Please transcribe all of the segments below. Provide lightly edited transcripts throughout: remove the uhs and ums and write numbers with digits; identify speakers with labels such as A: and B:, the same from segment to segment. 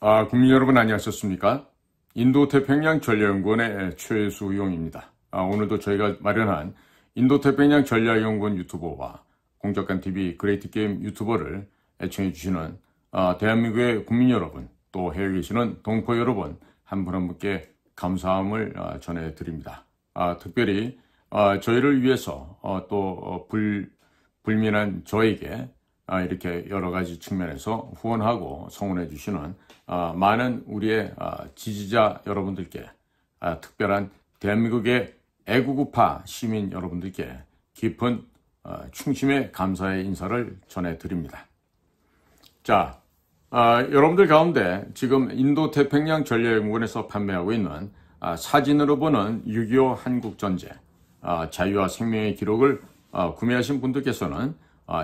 A: 국민 여러분 안녕하셨습니까? 인도태평양 전략연구원의 최수용입니다. 오늘도 저희가 마련한 인도태평양 전략연구원 유튜버와 공적간TV 그레이트게임 유튜버를 애청해 주시는 대한민국의 국민 여러분, 또 해외에 계시는 동포 여러분 한 분 한 분께 감사함을 전해드립니다. 특별히 저희를 위해서 또 불민한 저에게 이렇게 여러 가지 측면에서 후원하고 성원해 주시는 많은 우리의 지지자 여러분들께, 특별한 대한민국의 애국우파 시민 여러분들께 깊은 충심의 감사의 인사를 전해드립니다. 자, 여러분들 가운데 지금 인도태평양 전략연구원에서 판매하고 있는 사진으로 보는 6.25 한국전쟁, 자유와 생명의 기록을 구매하신 분들께서는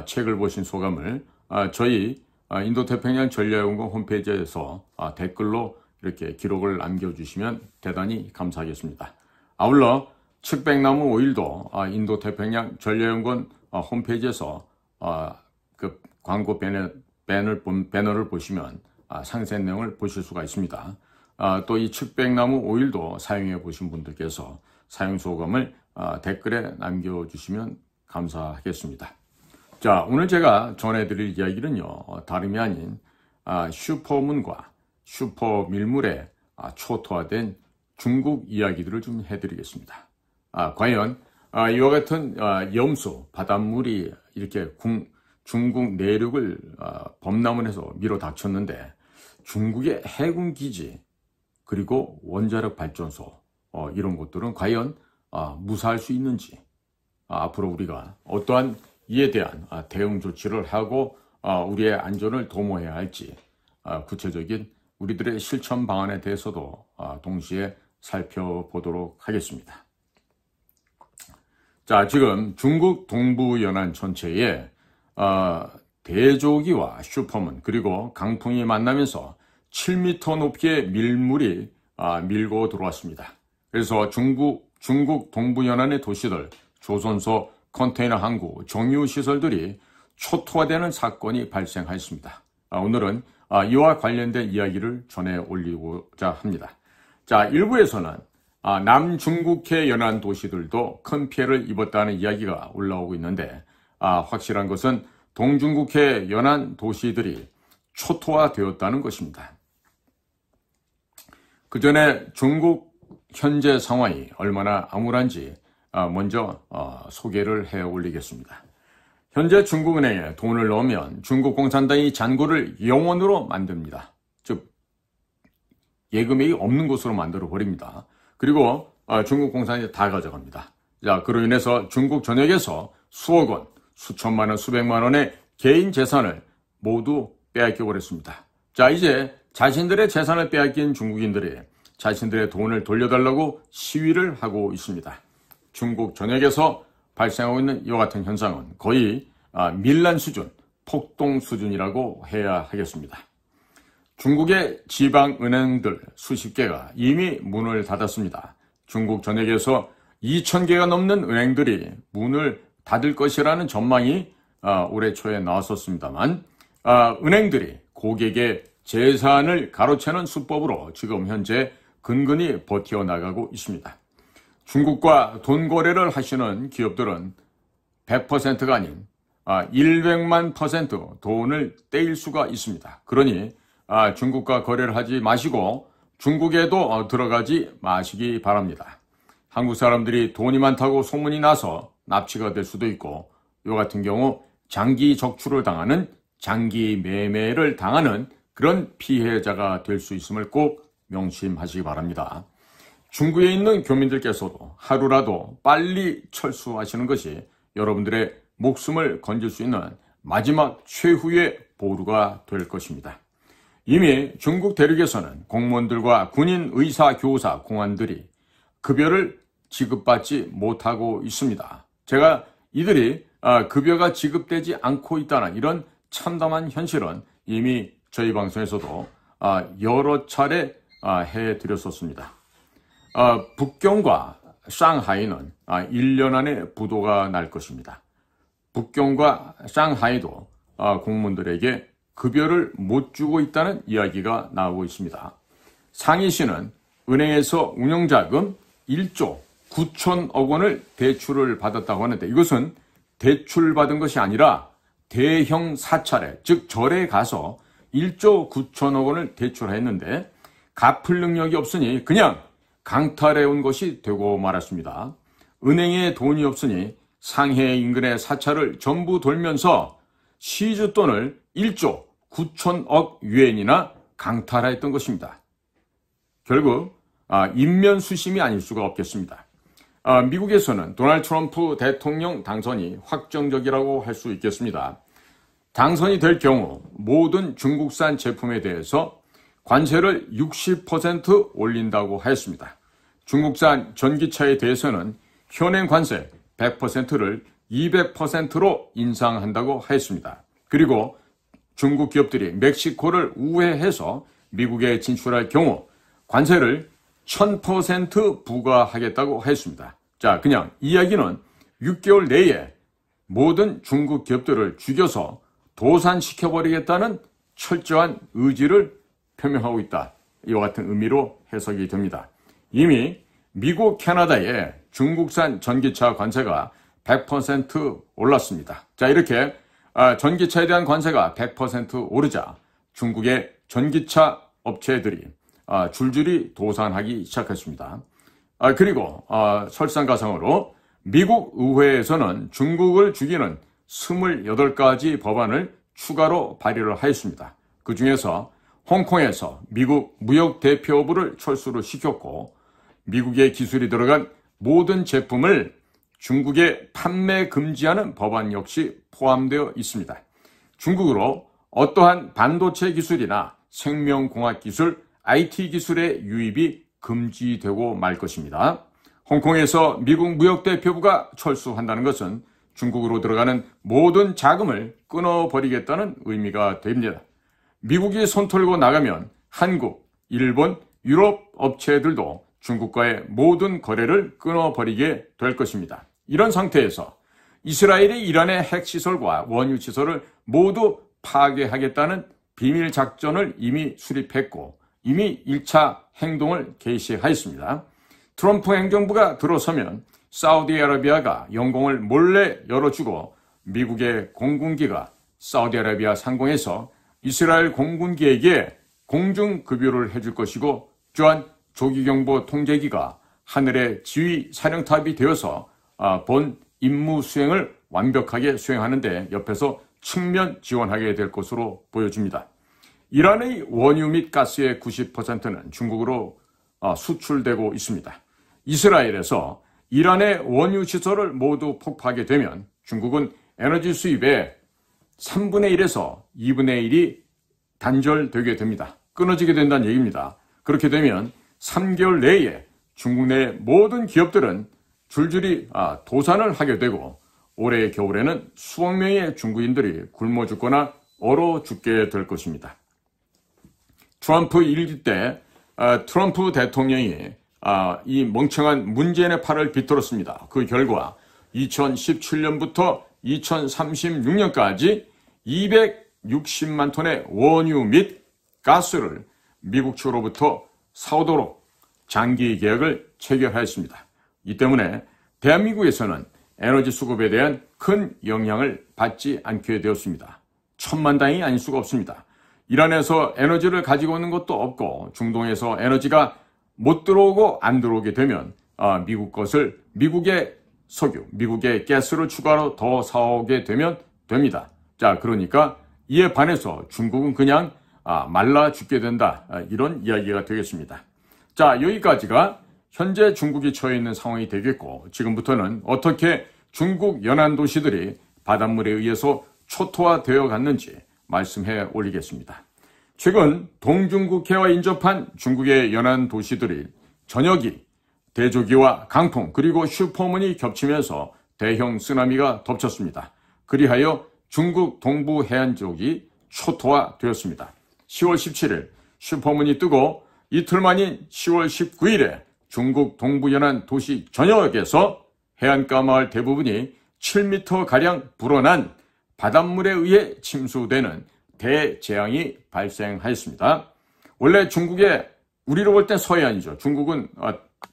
A: 책을 보신 소감을 저희 인도태평양 전략연구원 홈페이지에서 댓글로 이렇게 기록을 남겨주시면 대단히 감사하겠습니다. 아울러 측백나무 오일도 인도태평양 전략연구원 홈페이지에서 그 광고 배너를 보시면 상세 내용을 보실 수가 있습니다. 또 이 측백나무 오일도 사용해 보신 분들께서 사용 소감을 댓글에 남겨주시면 감사하겠습니다. 자, 오늘 제가 전해드릴 이야기는요, 다름이 아닌 슈퍼문과 슈퍼밀물에 초토화된 중국 이야기들을 좀 해드리겠습니다. 과연 이와 같은 염수, 바닷물이 이렇게 중국 내륙을 범람을 밀어 닥쳤는데 중국의 해군기지 그리고 원자력 발전소 이런 것들은 과연 무사할 수 있는지, 앞으로 우리가 어떠한 이에 대한 대응 조치를 하고 우리의 안전을 도모해야 할지, 구체적인 우리들의 실천 방안에 대해서도 동시에 살펴보도록 하겠습니다. 자, 지금 중국 동부 연안 전체에 대조기와 슈퍼문 그리고 강풍이 만나면서 7m 높이의 밀물이 밀고 들어왔습니다. 그래서 중국 동부 연안의 도시들, 조선소, 컨테이너 항구, 정유 시설들이 초토화되는 사건이 발생하였습니다. 오늘은 이와 관련된 이야기를 전해 올리고자 합니다. 자, 일부에서는 남중국해 연안 도시들도 큰 피해를 입었다는 이야기가 올라오고 있는데, 확실한 것은 동중국해 연안 도시들이 초토화되었다는 것입니다. 그 전에 중국 현재 상황이 얼마나 암울한지 먼저 소개를 해 올리겠습니다. 현재 중국은행에 돈을 넣으면 중국 공산당이 잔고를 영원으로 만듭니다. 즉 예금액이 없는 곳으로 만들어 버립니다. 그리고 중국 공산당이 다 가져갑니다. 자, 그로 인해서 중국 전역에서 수억 원, 수천만 원, 수백만 원의 개인 재산을 모두 빼앗겨 버렸습니다. 자, 이제 자신들의 재산을 빼앗긴 중국인들이 자신들의 돈을 돌려달라고 시위를 하고 있습니다. 중국 전역에서 발생하고 있는 이와 같은 현상은 거의 밀란 수준, 폭동 수준이라고 해야 하겠습니다. 중국의 지방은행들 수십 개가 이미 문을 닫았습니다. 중국 전역에서 2,000개가 넘는 은행들이 문을 닫을 것이라는 전망이 올해 초에 나왔었습니다만, 은행들이 고객의 재산을 가로채는 수법으로 지금 현재 근근히 버텨나가고 있습니다. 중국과 돈 거래를 하시는 기업들은 100%가 아닌 100만 % 돈을 떼일 수가 있습니다. 그러니 중국과 거래를 하지 마시고 중국에도 들어가지 마시기 바랍니다. 한국 사람들이 돈이 많다고 소문이 나서 납치가 될 수도 있고, 이와 같은 경우 장기 적출을 당하는, 장기 매매를 당하는 그런 피해자가 될 수 있음을 꼭 명심하시기 바랍니다. 중국에 있는 교민들께서도 하루라도 빨리 철수하시는 것이 여러분들의 목숨을 건질 수 있는 마지막 최후의 보루가 될 것입니다. 이미 중국 대륙에서는 공무원들과 군인, 의사, 교사, 공안들이 급여를 지급받지 못하고 있습니다. 제가 이들이 급여가 지급되지 않고 있다는 이런 참담한 현실은 이미 저희 방송에서도 여러 차례 해드렸었습니다. 북경과 상하이는 1년 안에 부도가 날 것입니다. 북경과 상하이도 공무원들에게 급여를 못 주고 있다는 이야기가 나오고 있습니다. 상해시는 은행에서 운영자금 1조 9천억 원을 대출을 받았다고 하는데 이것은 대출받은 것이 아니라 대형 사찰에, 즉 절에 가서 1조 9천억 원을 대출했는데 갚을 능력이 없으니 그냥 강탈해 온 것이 되고 말았습니다. 은행에 돈이 없으니 상해 인근의 사찰을 전부 돌면서 시주돈을 1조 9천억 유엔이나 강탈했던 것입니다. 결국 인면수심이 아닐 수가 없겠습니다. 미국에서는 도널드 트럼프 대통령 당선이 확정적이라고 할 수 있겠습니다. 당선이 될 경우 모든 중국산 제품에 대해서 관세를 60% 올린다고 하였습니다. 중국산 전기차에 대해서는 현행 관세 100%를 200%로 인상한다고 하였습니다. 그리고 중국 기업들이 멕시코를 우회해서 미국에 진출할 경우 관세를 1000% 부과하겠다고 하였습니다. 자, 그냥 이야기는 6개월 내에 모든 중국 기업들을 죽여서 도산시켜버리겠다는 철저한 의지를 표명하고 있다. 이와 같은 의미로 해석이 됩니다. 이미 미국, 캐나다에 중국산 전기차 관세가 100% 올랐습니다. 자, 이렇게 전기차에 대한 관세가 100% 오르자 중국의 전기차 업체들이 줄줄이 도산하기 시작했습니다. 그리고 설상가상으로 미국 의회에서는 중국을 죽이는 28가지 법안을 추가로 발의를 하였습니다. 그 중에서 홍콩에서 미국 무역대표부를 철수를 시켰고 미국의 기술이 들어간 모든 제품을 중국에 판매 금지하는 법안 역시 포함되어 있습니다. 중국으로 어떠한 반도체 기술이나 생명공학 기술, IT 기술의 유입이 금지되고 말 것입니다. 홍콩에서 미국 무역대표부가 철수한다는 것은 중국으로 들어가는 모든 자금을 끊어버리겠다는 의미가 됩니다. 미국이 손 털고 나가면 한국, 일본, 유럽 업체들도 중국과의 모든 거래를 끊어버리게 될 것입니다. 이런 상태에서 이스라엘이 이란의 핵시설과 원유시설을 모두 파괴하겠다는 비밀 작전을 이미 수립했고 이미 1차 행동을 개시하였습니다. 트럼프 행정부가 들어서면 사우디아라비아가 영공을 몰래 열어주고 미국의 공군기가 사우디아라비아 상공에서 이스라엘 공군기에게 공중급유를 해줄 것이고 또한 조기경보 통제기가 하늘의 지휘 사령탑이 되어서 본 임무 수행을 완벽하게 수행하는데 옆에서 측면 지원하게 될 것으로 보여집니다. 이란의 원유 및 가스의 90%는 중국으로 수출되고 있습니다. 이스라엘에서 이란의 원유 시설을 모두 폭파하게 되면 중국은 에너지 수입의 3분의 1에서 2분의 1이 단절되게 됩니다. 끊어지게 된다는 얘기입니다. 그렇게 되면 3개월 내에 중국 내 모든 기업들은 줄줄이 도산을 하게 되고 올해 겨울에는 수억 명의 중국인들이 굶어 죽거나 얼어 죽게 될 것입니다. 트럼프 일기 때 트럼프 대통령이 이 멍청한 문재인의 팔을 비틀었습니다. 그 결과 2017년부터 2036년까지 260만 톤의 원유 및 가스를 미국 측으로부터 사오도록 장기 계약을 체결하였습니다. 이 때문에 대한민국에서는 에너지 수급에 대한 큰 영향을 받지 않게 되었습니다. 천만다행이 아닐 수가 없습니다. 이란에서 에너지를 가지고 오는 것도 없고 중동에서 에너지가 못 들어오고 안 들어오게 되면 미국 것을 미국의 석유, 미국의 가스를 추가로 더 사오게 되면 됩니다. 자, 그러니까 이에 반해서 중국은 그냥 말라 죽게 된다. 이런 이야기가 되겠습니다. 자, 여기까지가 현재 중국이 처해 있는 상황이 되겠고 지금부터는 어떻게 중국 연안 도시들이 바닷물에 의해서 초토화되어 갔는지 말씀해 올리겠습니다. 최근 동중국해와 인접한 중국의 연안 도시들이 전역이 대조기와 강풍 그리고 슈퍼문이 겹치면서 대형 쓰나미가 덮쳤습니다. 그리하여 중국 동부 해안 지역이 초토화되었습니다. 10월 17일 슈퍼문이 뜨고 이틀 만인 10월 19일에 중국 동부 연안 도시 전역에서 해안가 마을 대부분이 7m가량 불어난 바닷물에 의해 침수되는 대재앙이 발생하였습니다. 원래 중국의 우리로 볼 땐 서해안이죠. 중국은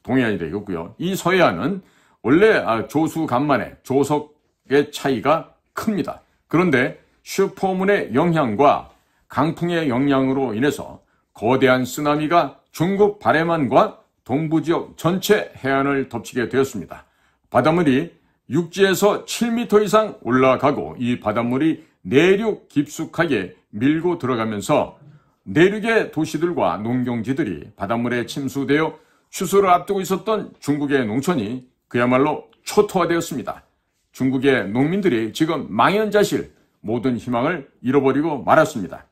A: 동해안이 되겠고요. 이 서해안은 원래 조수 간만에 조석의 차이가 큽니다. 그런데 슈퍼문의 영향과 강풍의 영향으로 인해서 거대한 쓰나미가 중국 바레만과 동부지역 전체 해안을 덮치게 되었습니다. 바닷물이 육지에서 7m 이상 올라가고 이 바닷물이 내륙 깊숙하게 밀고 들어가면서 내륙의 도시들과 농경지들이 바닷물에 침수되어 추수를 앞두고 있었던 중국의 농촌이 그야말로 초토화되었습니다. 중국의 농민들이 지금 망연자실 모든 희망을 잃어버리고 말았습니다.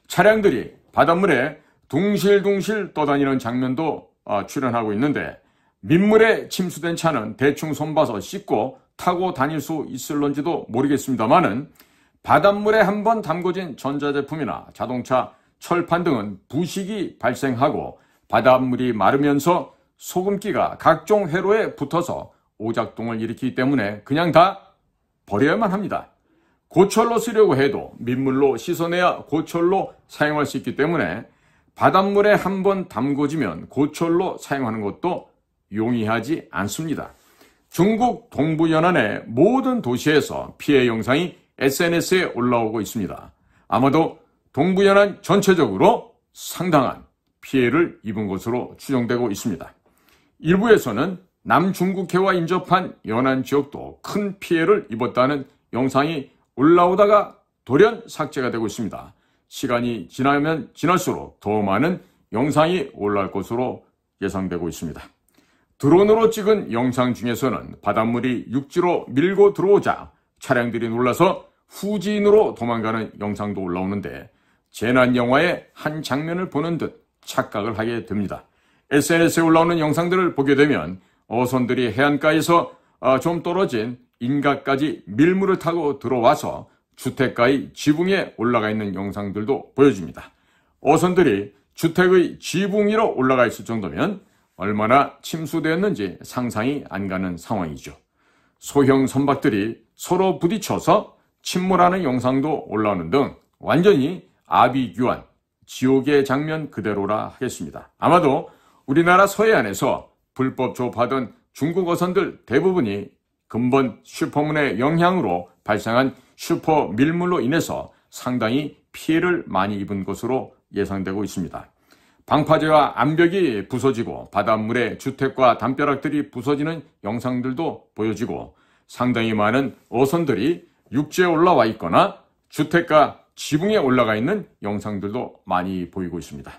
A: 차량들이 바닷물에 둥실둥실 떠다니는 장면도 출연하고 있는데 민물에 침수된 차는 대충 손봐서 씻고 타고 다닐 수 있을런지도 모르겠습니다만은 바닷물에 한번 담궈진 전자제품이나 자동차, 철판 등은 부식이 발생하고 바닷물이 마르면서 소금기가 각종 회로에 붙어서 오작동을 일으키기 때문에 그냥 다 버려야만 합니다. 고철로 쓰려고 해도 민물로 씻어내야 고철로 사용할 수 있기 때문에 바닷물에 한번 담궈지면 고철로 사용하는 것도 용이하지 않습니다. 중국 동부 연안의 모든 도시에서 피해 영상이 SNS에 올라오고 있습니다. 아마도 동부 연안 전체적으로 상당한 피해를 입은 것으로 추정되고 있습니다. 일부에서는 남중국해와 인접한 연안 지역도 큰 피해를 입었다는 영상이 올라오다가 돌연 삭제가 되고 있습니다. 시간이 지나면 지날수록 더 많은 영상이 올라올 것으로 예상되고 있습니다. 드론으로 찍은 영상 중에서는 바닷물이 육지로 밀고 들어오자 차량들이 놀라서 후진으로 도망가는 영상도 올라오는데 재난 영화의 한 장면을 보는 듯 착각을 하게 됩니다. SNS에 올라오는 영상들을 보게 되면 어선들이 해안가에서 좀 떨어진 인가까지 밀물을 타고 들어와서 주택가의 지붕에 올라가 있는 영상들도 보여줍니다. 어선들이 주택의 지붕 위로 올라가 있을 정도면 얼마나 침수되었는지 상상이 안 가는 상황이죠. 소형 선박들이 서로 부딪혀서 침몰하는 영상도 올라오는 등 완전히 아비규환, 지옥의 장면 그대로라 하겠습니다. 아마도 우리나라 서해안에서 불법 조업하던 중국 어선들 대부분이 근본 슈퍼문의 영향으로 발생한 슈퍼 밀물로 인해서 상당히 피해를 많이 입은 것으로 예상되고 있습니다. 방파제와 암벽이 부서지고 바닷물에 주택과 담벼락들이 부서지는 영상들도 보여지고 상당히 많은 어선들이 육지에 올라와 있거나 주택가 지붕에 올라가 있는 영상들도 많이 보이고 있습니다.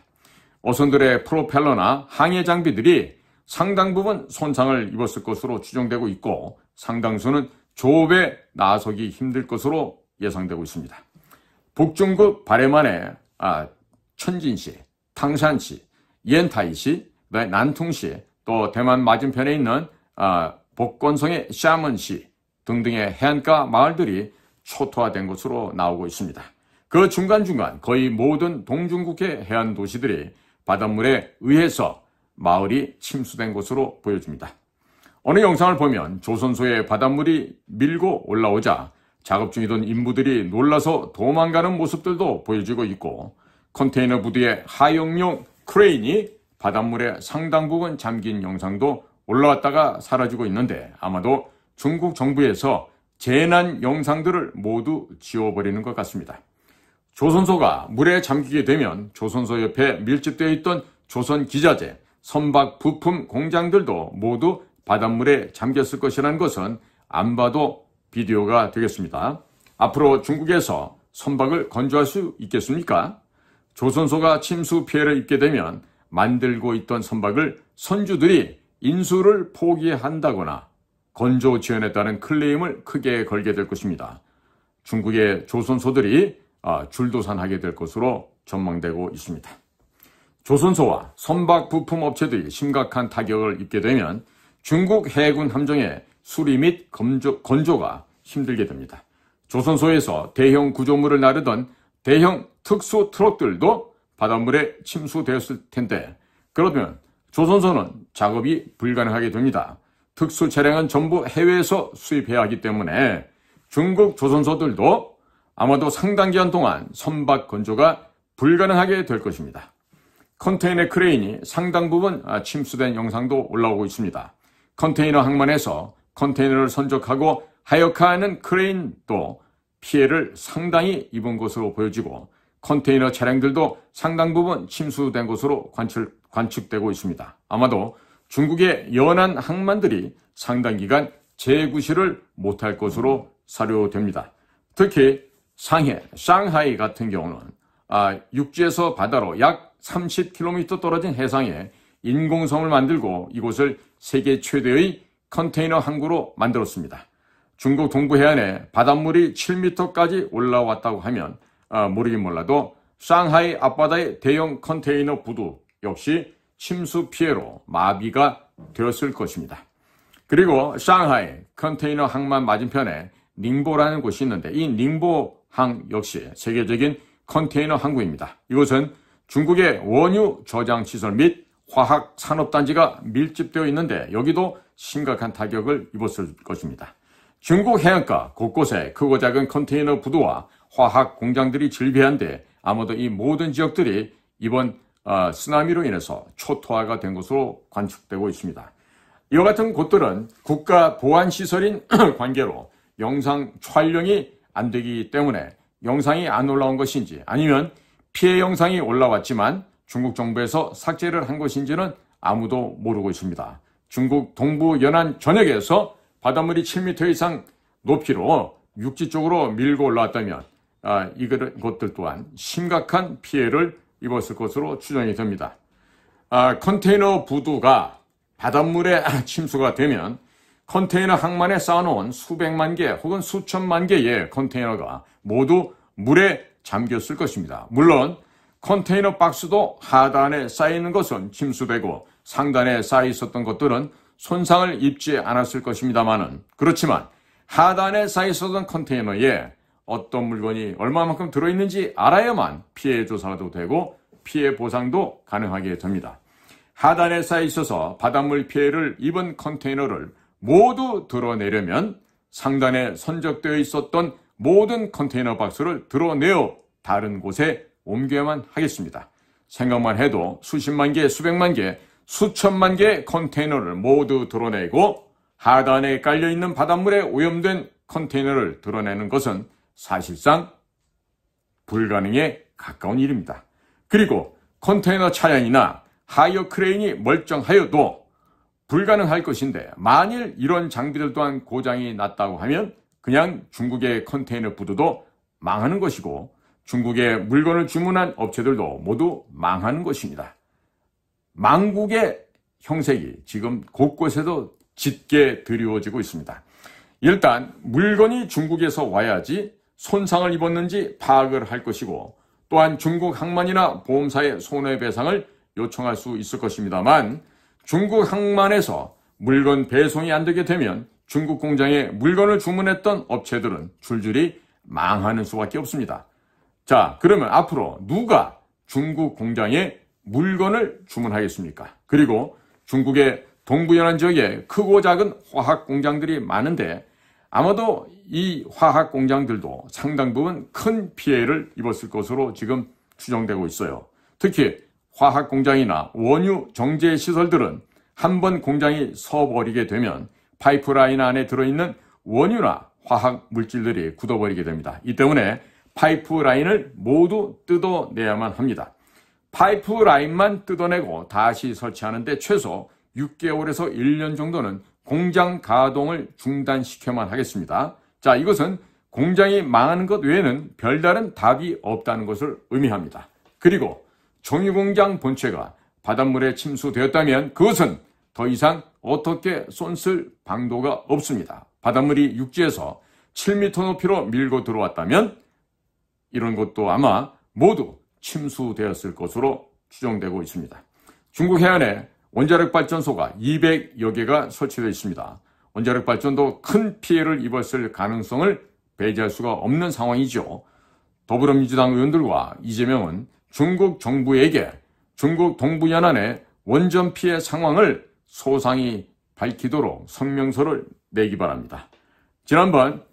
A: 어선들의 프로펠러나 항해 장비들이 상당 부분 손상을 입었을 것으로 추정되고 있고 상당수는 조업에 나서기 힘들 것으로 예상되고 있습니다. 북중국 바레만의 천진시, 탕산시, 옌타이시, 난퉁시, 또 대만 맞은편에 있는 복건성의 샤먼시 등등의 해안가 마을들이 초토화된 것으로 나오고 있습니다. 그 중간중간 거의 모든 동중국해 해안 도시들이 바닷물에 의해서 마을이 침수된 것으로 보여집니다. 어느 영상을 보면 조선소에 바닷물이 밀고 올라오자 작업 중이던 인부들이 놀라서 도망가는 모습들도 보여지고 있고 컨테이너 부두의 하용용 크레인이 바닷물에 상당 부분 잠긴 영상도 올라왔다가 사라지고 있는데 아마도 중국 정부에서 재난 영상들을 모두 지워버리는 것 같습니다. 조선소가 물에 잠기게 되면 조선소 옆에 밀집되어 있던 조선 기자재, 선박 부품 공장들도 모두 바닷물에 잠겼을 것이라는 것은 안 봐도 비디오가 되겠습니다. 앞으로 중국에서 선박을 건조할 수 있겠습니까? 조선소가 침수 피해를 입게 되면 만들고 있던 선박을 선주들이 인수를 포기한다거나 건조 지연했다는 클레임을 크게 걸게 될 것입니다. 중국의 조선소들이 줄도산하게 될 것으로 전망되고 있습니다. 조선소와 선박 부품 업체들이 심각한 타격을 입게 되면 중국 해군 함정의 수리 및 건조가 힘들게 됩니다. 조선소에서 대형 구조물을 나르던 대형 특수 트럭들도 바닷물에 침수되었을 텐데 그러면 조선소는 작업이 불가능하게 됩니다. 특수 차량은 전부 해외에서 수입해야 하기 때문에 중국 조선소들도 아마도 상당 기간 동안 선박 건조가 불가능하게 될 것입니다. 컨테이너 크레인이 상당 부분 침수된 영상도 올라오고 있습니다. 컨테이너 항만에서 컨테이너를 선적하고 하역하는 크레인도 피해를 상당히 입은 것으로 보여지고 컨테이너 차량들도 상당 부분 침수된 것으로 관측되고 있습니다. 아마도 중국의 연안 항만들이 상당 기간 재구시를 못할 것으로 사료됩니다. 특히 상하이 같은 경우는 육지에서 바다로 약 30km 떨어진 해상에 인공섬을 만들고 이곳을 세계 최대의 컨테이너 항구로 만들었습니다. 중국 동부 해안에 바닷물이 7m까지 올라왔다고 하면 모르긴 몰라도 상하이 앞바다의 대형 컨테이너 부두 역시 침수 피해로 마비가 되었을 것입니다. 그리고 상하이 컨테이너 항만 맞은편에 닝보라는 곳이 있는데 이 닝보항 역시 세계적인 컨테이너 항구입니다. 이곳은 중국의 원유 저장 시설 및 화학 산업단지가 밀집되어 있는데 여기도 심각한 타격을 입었을 것입니다. 중국 해안가 곳곳에 크고 작은 컨테이너 부두와 화학 공장들이 즐비한데 아마도 이 모든 지역들이 이번 쓰나미로 인해서 초토화가 된 것으로 관측되고 있습니다. 이와 같은 곳들은 국가 보안 시설인 관계로 영상 촬영이 안 되기 때문에 영상이 안 올라온 것인지 아니면 피해 영상이 올라왔지만 중국 정부에서 삭제를 한 것인지는 아무도 모르고 있습니다. 중국 동부 연안 전역에서 바닷물이 7m 이상 높이로 육지 쪽으로 밀고 올라왔다면 이것들 또한 심각한 피해를 입었을 것으로 추정이 됩니다. 컨테이너 부두가 바닷물에 침수가 되면 컨테이너 항만에 쌓아놓은 수백만 개 혹은 수천만 개의 컨테이너가 모두 물에 잠겼을 것입니다. 물론 컨테이너 박스도 하단에 쌓이는 것은 침수되고 상단에 쌓여 있었던 것들은 손상을 입지 않았을 것입니다만은 그렇지만 하단에 쌓여 있었던 컨테이너에 어떤 물건이 얼마만큼 들어있는지 알아야만 피해 조사도 되고 피해 보상도 가능하게 됩니다. 하단에 쌓여 있어서 바닷물 피해를 입은 컨테이너를 모두 드러내려면 상단에 선적되어 있었던 모든 컨테이너 박스를 드러내어 다른 곳에 옮겨야만 하겠습니다. 생각만 해도 수십만 개, 수백만 개, 수천만 개의 컨테이너를 모두 드러내고 하단에 깔려있는 바닷물에 오염된 컨테이너를 드러내는 것은 사실상 불가능에 가까운 일입니다. 그리고 컨테이너 차량이나 하이어 크레인이 멀쩡하여도 불가능할 것인데 만일 이런 장비들 또한 고장이 났다고 하면 그냥 중국의 컨테이너 부두도 망하는 것이고 중국에 물건을 주문한 업체들도 모두 망하는 것입니다. 망국의 형색이 지금 곳곳에도 짙게 드리워지고 있습니다. 일단 물건이 중국에서 와야지 손상을 입었는지 파악을 할 것이고 또한 중국 항만이나 보험사의 손해배상을 요청할 수 있을 것입니다만 중국 항만에서 물건 배송이 안 되게 되면 중국 공장에 물건을 주문했던 업체들은 줄줄이 망하는 수밖에 없습니다. 자, 그러면 앞으로 누가 중국 공장에 물건을 주문하겠습니까? 그리고 중국의 동부연안 지역에 크고 작은 화학 공장들이 많은데 아마도 이 화학 공장들도 상당 부분 큰 피해를 입었을 것으로 지금 추정되고 있어요. 특히 화학 공장이나 원유 정제 시설들은 한번 공장이 서버리게 되면 파이프라인 안에 들어있는 원유나 화학 물질들이 굳어버리게 됩니다. 이 때문에 파이프라인을 모두 뜯어내야만 합니다. 파이프라인만 뜯어내고 다시 설치하는데 최소 6개월에서 1년 정도는 공장 가동을 중단시켜야만 하겠습니다. 자, 이것은 공장이 망하는 것 외에는 별다른 답이 없다는 것을 의미합니다. 그리고 정유공장 본체가 바닷물에 침수되었다면 그것은 더 이상 어떻게 쏜쓸 방도가 없습니다. 바닷물이 육지에서 7m 높이로 밀고 들어왔다면 이런 것도 아마 모두 침수되었을 것으로 추정되고 있습니다. 중국 해안에 원자력 발전소가 200여 개가 설치되어 있습니다. 원자력 발전도 큰 피해를 입었을 가능성을 배제할 수가 없는 상황이죠. 더불어민주당 의원들과 이재명은 중국 정부에게 중국 동부연안의 원전 피해 상황을 소상히 밝히도록 성명서를 내기 바랍니다. 지난번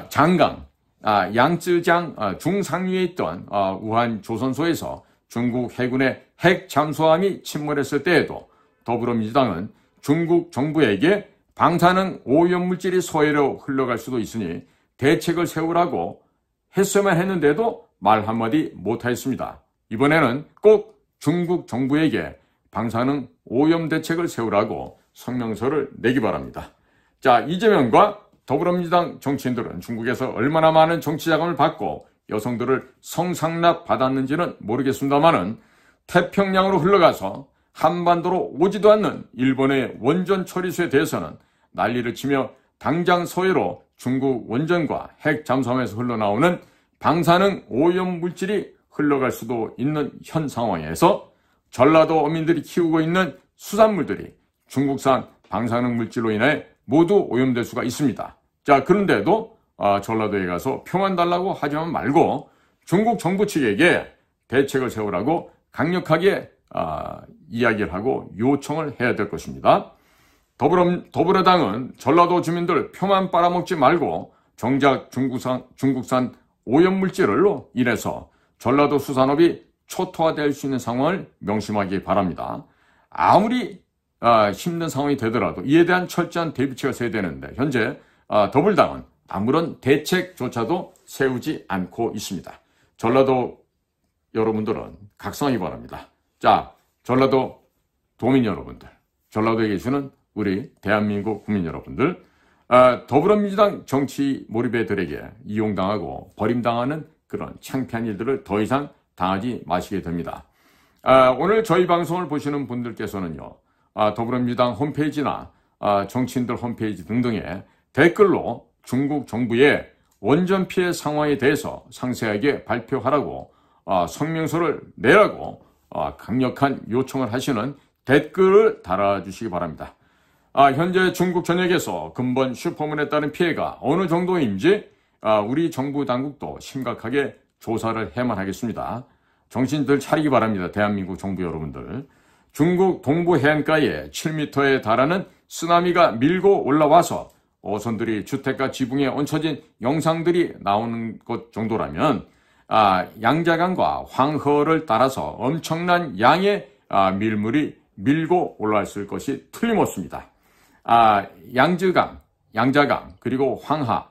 A: 장강 양쯔장 중상류에 있던 우한 조선소에서 중국 해군의 핵 잠수함이 침몰했을 때에도 더불어민주당은 중국 정부에게 방사능 오염물질이 서해로 흘러갈 수도 있으니 대책을 세우라고 했어야만 했는데도 말 한마디 못하였습니다. 이번에는 꼭 중국 정부에게 방사능 오염 대책을 세우라고 성명서를 내기 바랍니다. 자, 이재명과 더불어민주당 정치인들은 중국에서 얼마나 많은 정치자금을 받고 여성들을 성상납 받았는지는 모르겠습니다만은 태평양으로 흘러가서 한반도로 오지도 않는 일본의 원전 처리수에 대해서는 난리를 치며 당장 서해로 중국 원전과 핵 잠수함에서 흘러나오는 방사능 오염 물질이 흘러갈 수도 있는 현 상황에서 전라도 어민들이 키우고 있는 수산물들이 중국산 방사능 물질로 인해 모두 오염될 수가 있습니다. 자, 그런데도 전라도에 가서 표만 달라고 하지만 말고 중국 정부 측에게 대책을 세우라고 강력하게 이야기를 하고 요청을 해야 될 것입니다. 더불어당은 전라도 주민들 표만 빨아먹지 말고 정작 중국산 오염물질로 인해서 전라도 수산업이 초토화될 수 있는 상황을 명심하기 바랍니다. 아무리 힘든 상황이 되더라도 이에 대한 철저한 대비책을 세워야 되는데 현재 더불당은 아무런 대책조차도 세우지 않고 있습니다. 전라도 여러분들은 각성하기 바랍니다. 자, 전라도 도민 여러분들, 전라도에 계시는 우리 대한민국 국민 여러분들, 더불어민주당 정치 몰입애들에게 이용당하고 버림당하는 그런 창피한 일들을 더 이상 당하지 마시게 됩니다. 오늘 저희 방송을 보시는 분들께서는요, 더불어민주당 홈페이지나 정치인들 홈페이지 등등에 댓글로 중국 정부의 원전 피해 상황에 대해서 상세하게 발표하라고 성명서를 내라고 강력한 요청을 하시는 댓글을 달아주시기 바랍니다. 현재 중국 전역에서 근본 슈퍼문에 따른 피해가 어느 정도인지 우리 정부 당국도 심각하게 조사를 해야만 하겠습니다. 정신들 차리기 바랍니다. 대한민국 정부 여러분들. 중국 동부 해안가에 7m에 달하는 쓰나미가 밀고 올라와서 어선들이 주택가 지붕에 얹혀진 영상들이 나오는 것 정도라면 양자강과 황허를 따라서 엄청난 양의 밀물이 밀고 올라왔을 것이 틀림없습니다. 양자강 그리고 황하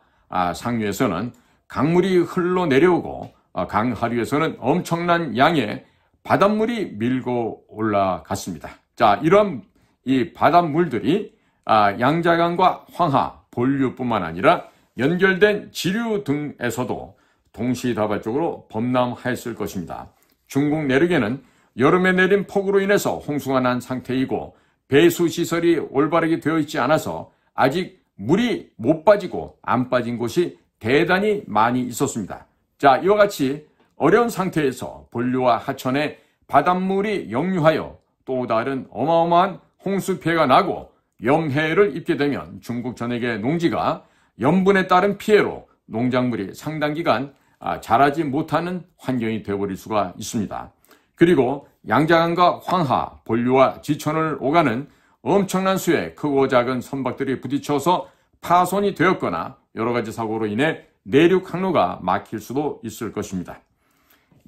A: 상류에서는 강물이 흘러내려오고 강 하류에서는 엄청난 양의 바닷물이 밀고 올라갔습니다. 자, 이런 이 바닷물들이 양자강과 황하, 본류뿐만 아니라 연결된 지류 등에서도 동시다발적으로 범람하였을 것입니다. 중국 내륙에는 여름에 내린 폭우로 인해서 홍수가 난 상태이고 배수시설이 올바르게 되어 있지 않아서 아직 물이 못 빠지고 안 빠진 곳이 대단히 많이 있었습니다. 자, 이와 같이 어려운 상태에서 본류와 하천에 바닷물이 역류하여 또 다른 어마어마한 홍수 피해가 나고 염해를 입게 되면 중국 전역의 농지가 염분에 따른 피해로 농작물이 상당 기간 자라지 못하는 환경이 되어버릴 수가 있습니다. 그리고 양자강과 황하, 본류와 지천을 오가는 엄청난 수의 크고 작은 선박들이 부딪혀서 파손이 되었거나 여러 가지 사고로 인해 내륙 항로가 막힐 수도 있을 것입니다.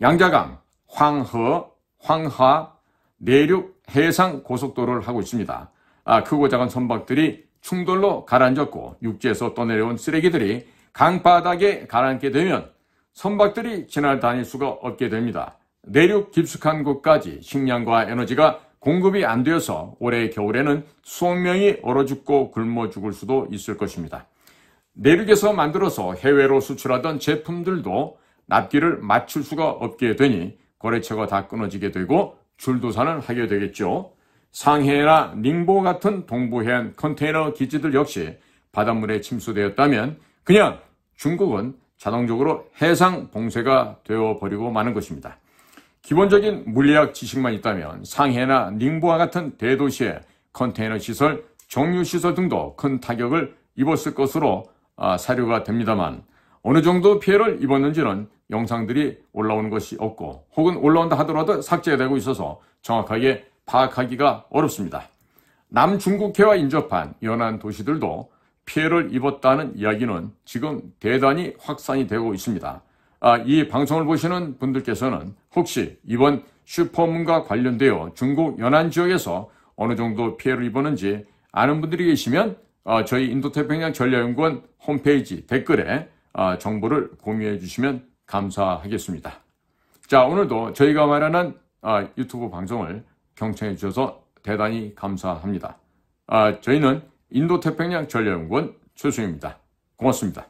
A: 양자강, 황하, 내륙 해상 고속도로를 하고 있습니다. 크고 작은 선박들이 충돌로 가라앉았고 육지에서 떠내려온 쓰레기들이 강바닥에 가라앉게 되면 선박들이 지나다닐 수가 없게 됩니다. 내륙 깊숙한 곳까지 식량과 에너지가 공급이 안 되어서 올해 겨울에는 수억 명이 얼어 죽고 굶어 죽을 수도 있을 것입니다. 내륙에서 만들어서 해외로 수출하던 제품들도 납기를 맞출 수가 없게 되니 거래처가 다 끊어지게 되고 줄도산을 하게 되겠죠. 상해나 닝보 같은 동부해안 컨테이너 기지들 역시 바닷물에 침수되었다면 그냥 중국은 자동적으로 해상 봉쇄가 되어버리고 마는 것입니다. 기본적인 물리학 지식만 있다면 상해나 닝보와 같은 대도시의 컨테이너 시설, 정유 시설 등도 큰 타격을 입었을 것으로 사료가 됩니다만 어느 정도 피해를 입었는지는 영상들이 올라오는 것이 없고 혹은 올라온다 하더라도 삭제되고 있어서 정확하게 파악하기가 어렵습니다. 남중국해와 인접한 연안 도시들도 피해를 입었다는 이야기는 지금 대단히 확산이 되고 있습니다. 이 방송을 보시는 분들께서는 혹시 이번 슈퍼문과 관련되어 중국 연안 지역에서 어느 정도 피해를 입었는지 아는 분들이 계시면 저희 인도태평양 전략연구원 홈페이지 댓글에 정보를 공유해 주시면 감사하겠습니다. 자, 오늘도 저희가 마련한 유튜브 방송을 경청해 주셔서 대단히 감사합니다. 저희는 인도태평양 전략연구원 최수영입니다. 고맙습니다.